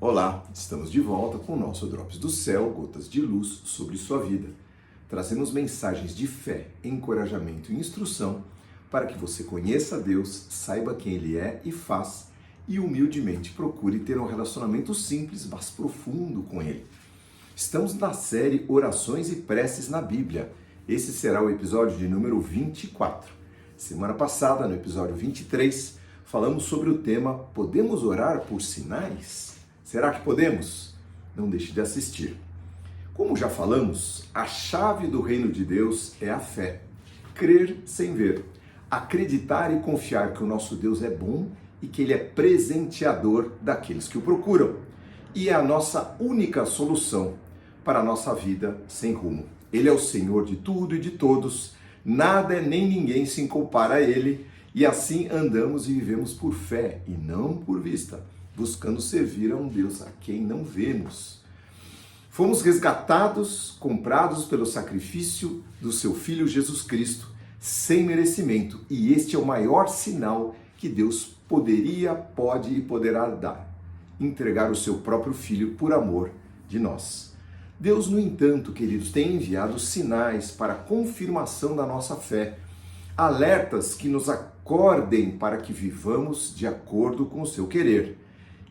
Olá, estamos de volta com o nosso Drops do Céu, gotas de luz sobre sua vida. Trazemos mensagens de fé, encorajamento e instrução para que você conheça Deus, saiba quem Ele é e faz e humildemente procure ter um relacionamento simples, mas profundo com Ele. Estamos na série Orações e Preces na Bíblia. Esse será o episódio de número 24. Semana passada, no episódio 23, falamos sobre o tema Podemos orar por sinais? Será que podemos? Não deixe de assistir. Como já falamos, a chave do reino de Deus é a fé. Crer sem ver. Acreditar e confiar que o nosso Deus é bom e que Ele é presenteador daqueles que o procuram. E é a nossa única solução para a nossa vida sem rumo. Ele é o Senhor de tudo e de todos. Nada nem ninguém se compara a Ele. E assim andamos e vivemos por fé e não por vista, buscando servir a um Deus a quem não vemos. Fomos resgatados, comprados pelo sacrifício do seu Filho Jesus Cristo, sem merecimento. E este é o maior sinal que Deus poderia, pode e poderá dar. Entregar o seu próprio Filho por amor de nós. Deus, no entanto, queridos, tem enviado sinais para a confirmação da nossa fé. Alertas que nos acordem para que vivamos de acordo com o seu querer.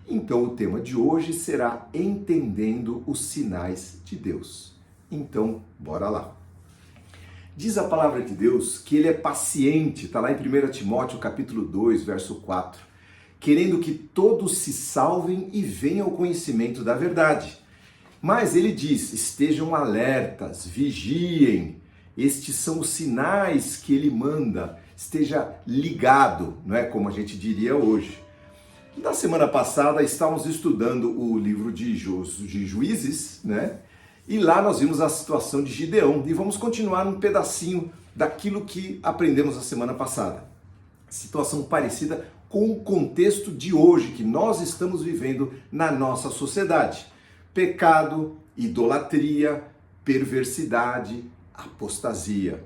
Então o tema de hoje será Entendendo os Sinais de Deus. Então, bora lá. Diz a palavra de Deus que Ele é paciente, está lá em 1 Timóteo capítulo 2, verso 4, querendo que todos se salvem e venham ao conhecimento da verdade. Mas Ele diz, estejam alertas, vigiem. Estes são os sinais que Ele manda. Esteja ligado, não é como a gente diria hoje. Na semana passada estávamos estudando o livro de Juízes, né? E lá nós vimos a situação de Gideão. E vamos continuar um pedacinho daquilo que aprendemos na semana passada. Situação parecida com o contexto de hoje que nós estamos vivendo na nossa sociedade. Pecado, idolatria, perversidade, apostasia.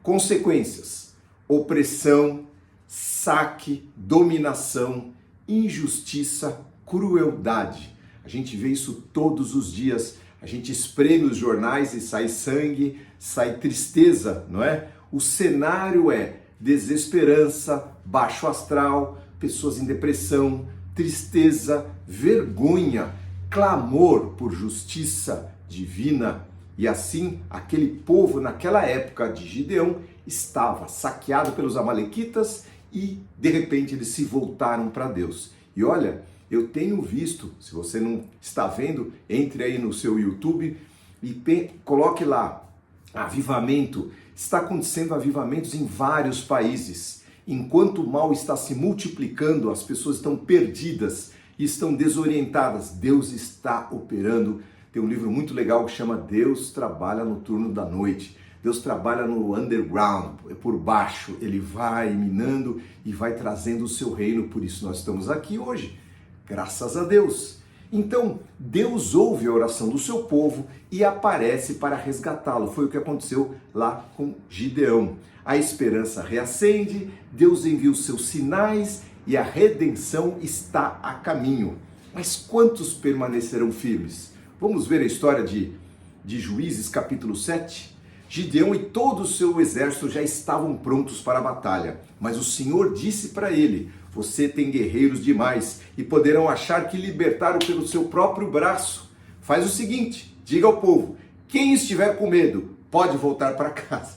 Consequências: opressão, saque, dominação, injustiça, crueldade. A gente vê isso todos os dias. A gente espreme os jornais e sai sangue, sai tristeza, não é? O cenário é desesperança, baixo astral, pessoas em depressão, tristeza, vergonha, clamor por justiça divina. E assim, aquele povo naquela época de Gideão estava saqueado pelos amalequitas e de repente eles se voltaram para Deus. E olha, eu tenho visto, se você não está vendo, entre aí no seu YouTube e coloque lá, avivamento. Está acontecendo avivamentos em vários países. Enquanto o mal está se multiplicando, as pessoas estão perdidas e estão desorientadas. Deus está operando. Tem um livro muito legal que chama Deus Trabalha no Turno da Noite. Deus trabalha no underground, por baixo. Ele vai minando e vai trazendo o seu reino. Por isso nós estamos aqui hoje. Graças a Deus. Então, Deus ouve a oração do seu povo e aparece para resgatá-lo. Foi o que aconteceu lá com Gideão. A esperança reacende, Deus envia os seus sinais e a redenção está a caminho. Mas quantos permanecerão firmes? Vamos ver a história de Juízes capítulo 7? Gideão e todo o seu exército já estavam prontos para a batalha, mas o Senhor disse para ele: você tem guerreiros demais e poderão achar que libertaram pelo seu próprio braço. Faz o seguinte, diga ao povo, quem estiver com medo pode voltar para casa.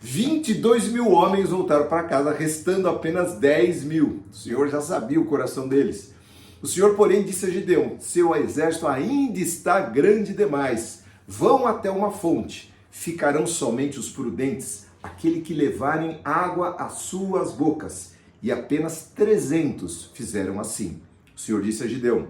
22.000 homens voltaram para casa, restando apenas 10.000. O Senhor já sabia o coração deles. O Senhor, porém, disse a Gideão, seu exército ainda está grande demais. Vão até uma fonte. Ficarão somente os prudentes, aquele que levarem água às suas bocas. E apenas 300 fizeram assim. O Senhor disse a Gideão,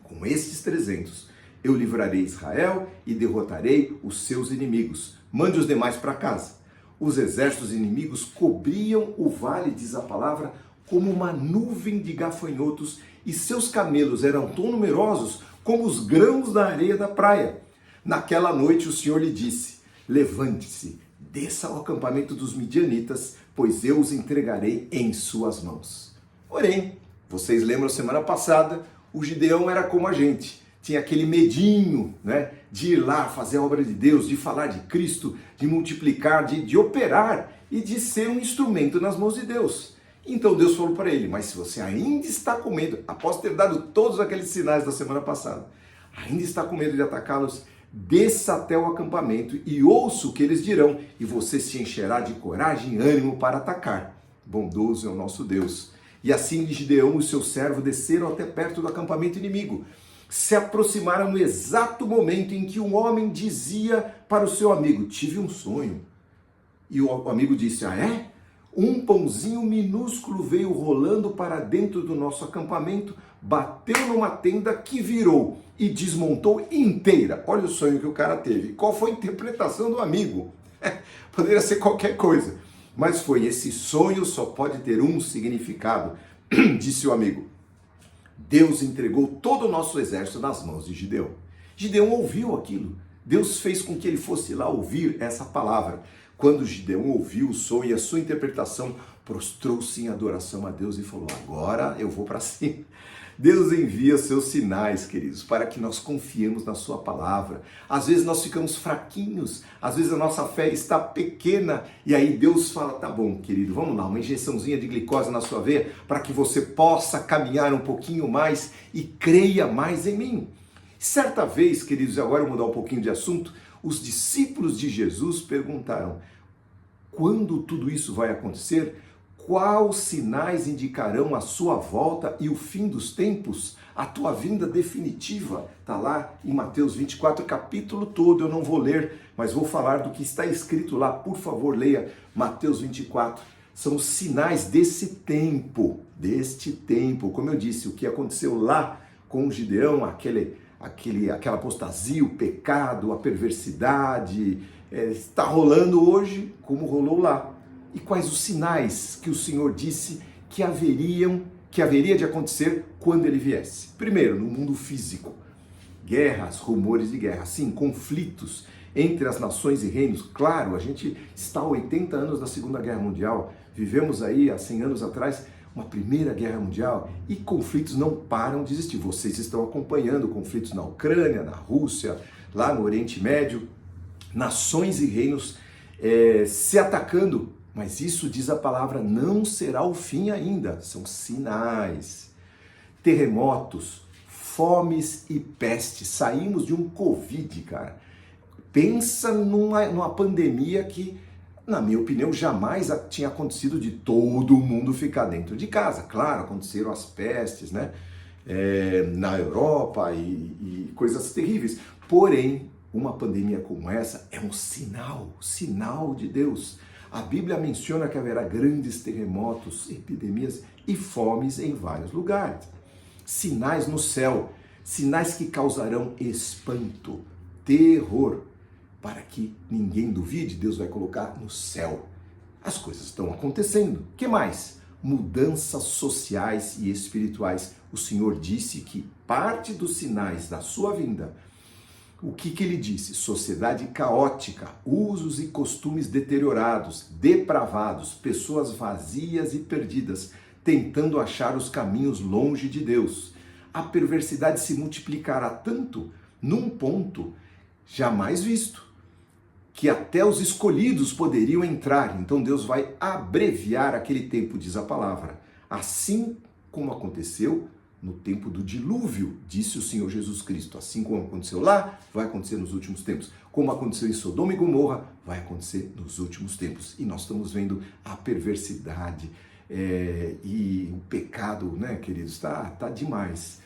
com estes 300, eu livrarei Israel e derrotarei os seus inimigos. Mande os demais para casa. Os exércitos inimigos cobriam o vale, diz a palavra, como uma nuvem de gafanhotos, e seus camelos eram tão numerosos como os grãos da areia da praia. Naquela noite o Senhor lhe disse, levante-se, desça ao acampamento dos midianitas, pois eu os entregarei em suas mãos. Porém, vocês lembram semana passada, O Gideão era como a gente, tinha aquele medinho, né, de ir lá fazer a obra de Deus, de falar de Cristo, de multiplicar, de operar e de ser um instrumento nas mãos de Deus. Então Deus falou para ele, mas se você ainda está com medo, após ter dado todos aqueles sinais da semana passada, ainda está com medo de atacá-los, desça até o acampamento e ouça o que eles dirão, e você se encherá de coragem e ânimo para atacar. Bondoso é o nosso Deus. E assim Gideão e seu servo desceram até perto do acampamento inimigo. Se aproximaram no exato momento em que um homem dizia para o seu amigo, tive um sonho. E o amigo disse, ah é? Um pãozinho minúsculo veio rolando para dentro do nosso acampamento, bateu numa tenda que virou e desmontou inteira. Olha o sonho que o cara teve. Qual foi a interpretação do amigo? Poderia ser qualquer coisa, mas foi: esse sonho só pode ter um significado, disse o amigo. Deus entregou todo o nosso exército nas mãos de Gideão. Gideão ouviu aquilo. Deus fez com que ele fosse lá ouvir essa palavra. Quando Gideão ouviu o sonho e a sua interpretação, prostrou-se em adoração a Deus e falou: agora eu vou para cima. Deus envia seus sinais, queridos, para que nós confiemos na sua palavra. Às vezes nós ficamos fraquinhos, às vezes a nossa fé está pequena, e aí Deus fala: tá bom, querido, vamos lá, uma injeçãozinha de glicose na sua veia, para que você possa caminhar um pouquinho mais e creia mais em mim. Certa vez, queridos, agora eu vou mudar um pouquinho de assunto, os discípulos de Jesus perguntaram: quando tudo isso vai acontecer? Quais sinais indicarão a sua volta e o fim dos tempos? A tua vinda definitiva? Está lá em Mateus 24, capítulo todo. Eu não vou ler, mas vou falar do que está escrito lá. Por favor, leia Mateus 24. São os sinais deste tempo. Como eu disse, o que aconteceu lá com o Gideão, aquela apostasia, o pecado, a perversidade, está rolando hoje como rolou lá. E quais os sinais que o Senhor disse que haveria de acontecer quando ele viesse? Primeiro, no mundo físico, guerras, rumores de guerra, sim, conflitos entre as nações e reinos. Claro, a gente está há 80 anos da Segunda Guerra Mundial, vivemos aí há 100 anos atrás uma Primeira Guerra Mundial e conflitos não param de existir. Vocês estão acompanhando conflitos na Ucrânia, na Rússia, lá no Oriente Médio, nações e reinos se atacando. Mas isso, diz a palavra, não será o fim ainda. São sinais. Terremotos, fomes e pestes. Saímos de um Covid, cara. Pensa numa pandemia que, na minha opinião, jamais tinha acontecido de todo mundo ficar dentro de casa. Claro, aconteceram as pestes, né? Na Europa e coisas terríveis. Porém, uma pandemia como essa é um sinal de Deus. A Bíblia menciona que haverá grandes terremotos, epidemias e fomes em vários lugares. Sinais no céu, sinais que causarão espanto, terror, para que ninguém duvide, Deus vai colocar no céu. As coisas estão acontecendo. O que mais? Mudanças sociais e espirituais. O Senhor disse que parte dos sinais da sua vinda, o que ele disse? Sociedade caótica, usos e costumes deteriorados, depravados, pessoas vazias e perdidas, tentando achar os caminhos longe de Deus. A perversidade se multiplicará tanto, num ponto jamais visto, que até os escolhidos poderiam entrar. Então Deus vai abreviar aquele tempo, diz a palavra. Assim como aconteceu no tempo do dilúvio, disse o Senhor Jesus Cristo. Assim como aconteceu lá, vai acontecer nos últimos tempos. Como aconteceu em Sodoma e Gomorra, vai acontecer nos últimos tempos. E nós estamos vendo a perversidade e o pecado, né, queridos? Tá demais.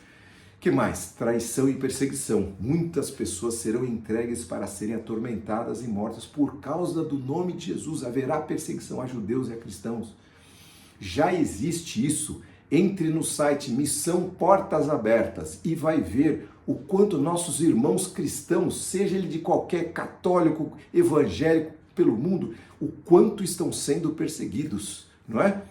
Que mais? Traição e perseguição. Muitas pessoas serão entregues para serem atormentadas e mortas por causa do nome de Jesus. Haverá perseguição a judeus e a cristãos. Já existe isso. Entre no site Missão Portas Abertas e vai ver o quanto nossos irmãos cristãos, seja ele de qualquer católico, evangélico pelo mundo, o quanto estão sendo perseguidos, não é?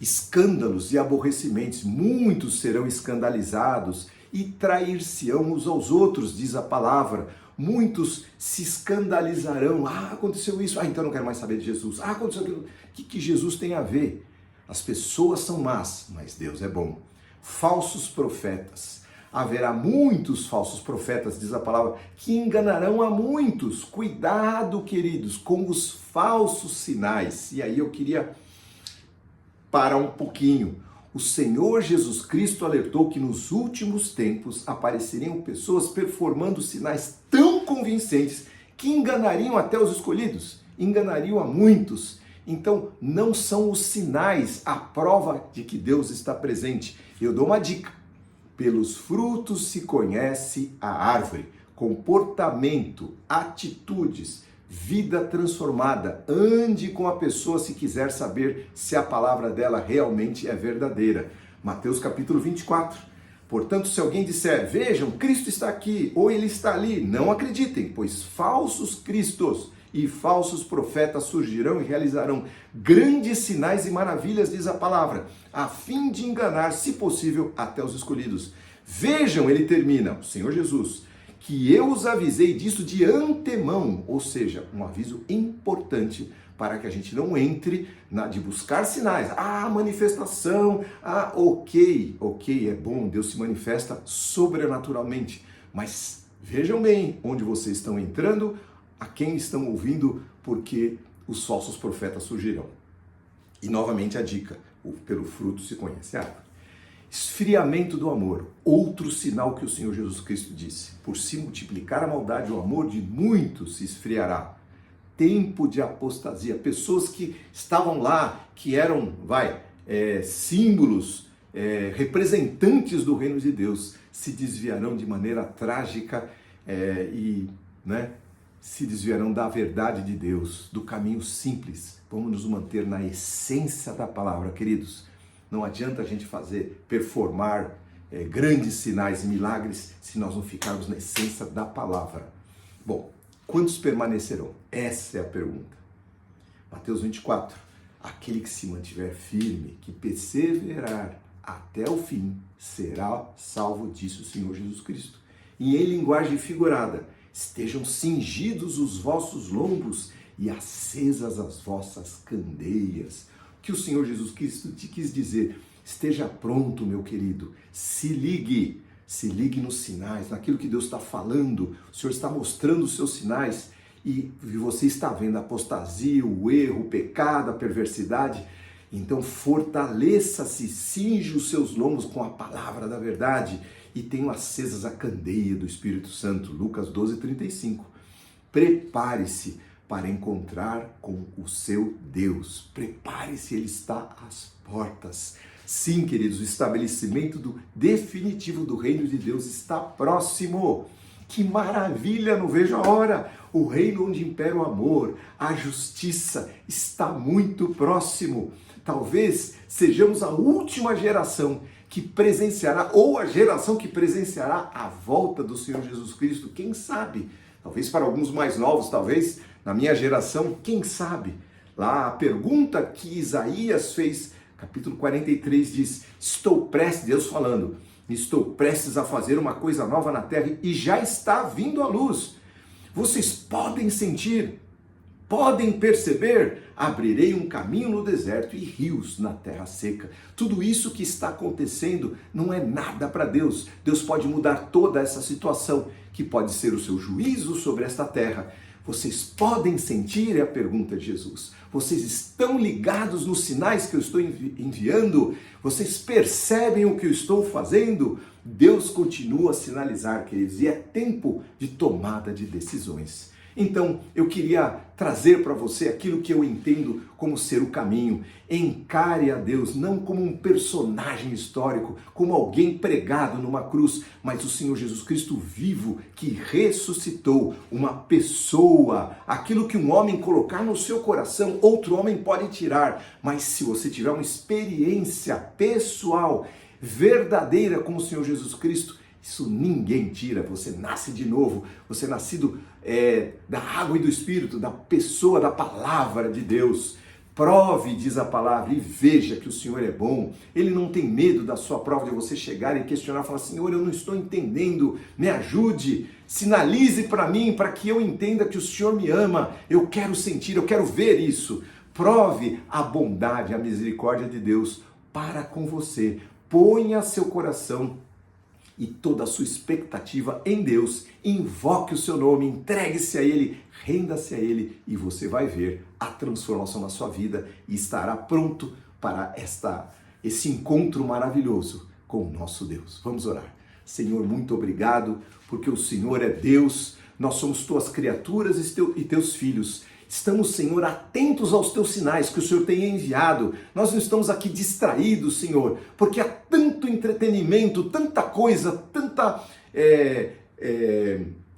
Escândalos e aborrecimentos, muitos serão escandalizados e trair-se-ão uns aos outros, diz a palavra. Muitos se escandalizarão. Aconteceu isso. Então não quero mais saber de Jesus. Aconteceu aquilo. O que Jesus tem a ver? As pessoas são más, mas Deus é bom. falsos profetas. Haverá muitos falsos profetas, diz a palavra, que enganarão a muitos. Cuidado, queridos, com os falsos sinais. E aí eu queria parar um pouquinho. O Senhor Jesus Cristo alertou que nos últimos tempos apareceriam pessoas performando sinais tão convincentes que enganariam até os escolhidos, enganariam a muitos. Então, não são os sinais a prova de que Deus está presente. Eu dou uma dica. Pelos frutos se conhece a árvore. Comportamento, atitudes, vida transformada. Ande com a pessoa se quiser saber se a palavra dela realmente é verdadeira. Mateus capítulo 24. Portanto, se alguém disser, vejam, Cristo está aqui, ou ele está ali, não acreditem, pois falsos cristos e falsos profetas surgirão e realizarão grandes sinais e maravilhas, diz a palavra, a fim de enganar, se possível, até os escolhidos. Vejam, ele termina, o Senhor Jesus, que eu os avisei disso de antemão, ou seja, um aviso importante para que a gente não entre de buscar sinais. Manifestação, ok, é bom, Deus se manifesta sobrenaturalmente, mas vejam bem onde vocês estão entrando, a quem estão ouvindo, porque os falsos profetas surgirão. E novamente a dica, pelo fruto se conhece a árvore. Esfriamento do amor, outro sinal que o Senhor Jesus Cristo disse. Por se multiplicar a maldade, o amor de muitos se esfriará. Tempo de apostasia, pessoas que estavam lá, que eram, símbolos, representantes do reino de Deus, se desviarão de maneira trágica se desviarão da verdade de Deus, do caminho simples. Vamos nos manter na essência da palavra, queridos. Não adianta a gente performar grandes sinais e milagres se nós não ficarmos na essência da palavra. Bom, quantos permanecerão? Essa é a pergunta. Mateus 24. Aquele que se mantiver firme, que perseverar até o fim, será salvo, disse o Senhor Jesus Cristo. E em linguagem figurada, estejam cingidos os vossos lombos e acesas as vossas candeias. O que o Senhor Jesus Cristo te quis dizer? Esteja pronto, meu querido. Se ligue nos sinais, naquilo que Deus está falando. O Senhor está mostrando os seus sinais e você está vendo a apostasia, o erro, o pecado, a perversidade. Então fortaleça-se, cinge os seus lombos com a palavra da verdade e tenham acesas a candeia do Espírito Santo. Lucas 12:35. Prepare-se para encontrar com o seu Deus. Prepare-se, Ele está às portas. Sim, queridos, o estabelecimento definitivo do reino de Deus está próximo. Que maravilha, não vejo a hora. O reino onde impera o amor, a justiça está muito próximo. Talvez sejamos a última geração que presenciará, ou a geração que presenciará a volta do Senhor Jesus Cristo. Quem sabe? Talvez para alguns mais novos, talvez na minha geração, quem sabe? Lá a pergunta que Isaías fez, capítulo 43, diz, Deus falando, estou prestes a fazer uma coisa nova na terra e já está vindo à luz. Vocês podem sentir, podem perceber, abrirei um caminho no deserto e rios na terra seca. Tudo isso que está acontecendo não é nada para Deus. Deus pode mudar toda essa situação, que pode ser o seu juízo sobre esta terra. Vocês podem sentir, é a pergunta de Jesus. Vocês estão ligados nos sinais que eu estou enviando? Vocês percebem o que eu estou fazendo? Deus continua a sinalizar, queridos, e é tempo de tomada de decisões. Então, eu queria trazer para você aquilo que eu entendo como ser o caminho. Encare a Deus não como um personagem histórico, como alguém pregado numa cruz, mas o Senhor Jesus Cristo vivo, que ressuscitou, uma pessoa. Aquilo que um homem colocar no seu coração, outro homem pode tirar. Mas se você tiver uma experiência pessoal, verdadeira com o Senhor Jesus Cristo, isso ninguém tira. Você nasce de novo, você é nascido da água e do Espírito, da pessoa, da palavra de Deus. Prove, diz a palavra, e veja que o Senhor é bom. Ele não tem medo da sua prova, de você chegar e questionar, falar, Senhor, eu não estou entendendo, me ajude, sinalize para mim, para que eu entenda que o Senhor me ama, eu quero sentir, eu quero ver isso. Prove a bondade, a misericórdia de Deus para com você. ponha seu coração e toda a sua expectativa em Deus, invoque o seu nome, entregue-se a Ele, renda-se a Ele e você vai ver a transformação na sua vida e estará pronto para esse encontro maravilhoso com o nosso Deus. Vamos orar. Senhor, muito obrigado, porque o Senhor é Deus, nós somos tuas criaturas e teus filhos. Estamos, Senhor, atentos aos teus sinais que o Senhor tem enviado. Nós não estamos aqui distraídos, Senhor, porque há tanto entretenimento, tanta coisa, tanta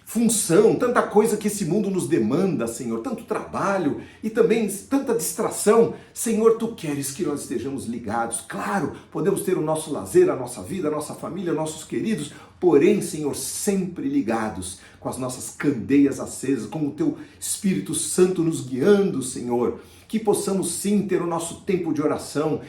função, tanta coisa que esse mundo nos demanda, Senhor, tanto trabalho e também tanta distração. Senhor, Tu queres que nós estejamos ligados. Claro, podemos ter o nosso lazer, a nossa vida, a nossa família, nossos queridos, porém, Senhor, sempre ligados, com as nossas candeias acesas, com o Teu Espírito Santo nos guiando, Senhor. Que possamos sim ter o nosso tempo de oração,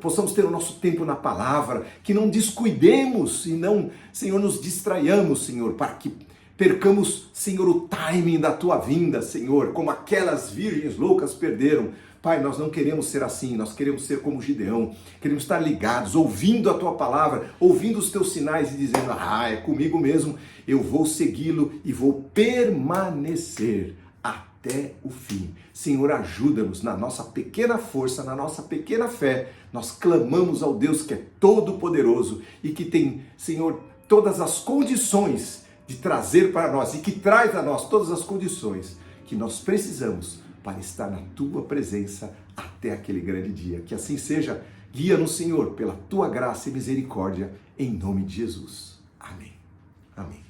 possamos ter o nosso tempo na palavra, que não descuidemos e não, Senhor, nos distraiamos, Senhor, para que percamos, Senhor, o timing da Tua vinda, Senhor, como aquelas virgens loucas perderam. Pai, nós não queremos ser assim, nós queremos ser como Gideão, queremos estar ligados, ouvindo a Tua palavra, ouvindo os Teus sinais e dizendo, é comigo mesmo, eu vou segui-lo e vou permanecer até o fim. Senhor, ajuda-nos na nossa pequena força, na nossa pequena fé, nós clamamos ao Deus que é todo-poderoso e que tem, Senhor, todas as condições de trazer para nós e que traz a nós todas as condições que nós precisamos para estar na Tua presença até aquele grande dia. Que assim seja, guia-nos, Senhor, pela Tua graça e misericórdia, em nome de Jesus. Amém. Amém.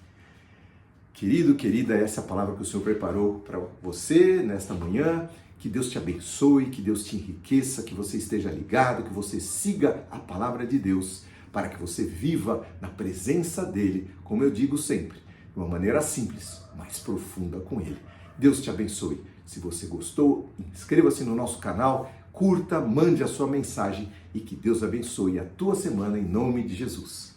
Querido, querida, essa é a palavra que o Senhor preparou para você nesta manhã. Que Deus te abençoe, que Deus te enriqueça, que você esteja ligado, que você siga a palavra de Deus, para que você viva na presença dEle, como eu digo sempre, de uma maneira simples, mas profunda com Ele. Deus te abençoe. Se você gostou, inscreva-se no nosso canal, curta, mande a sua mensagem e que Deus abençoe a tua semana em nome de Jesus.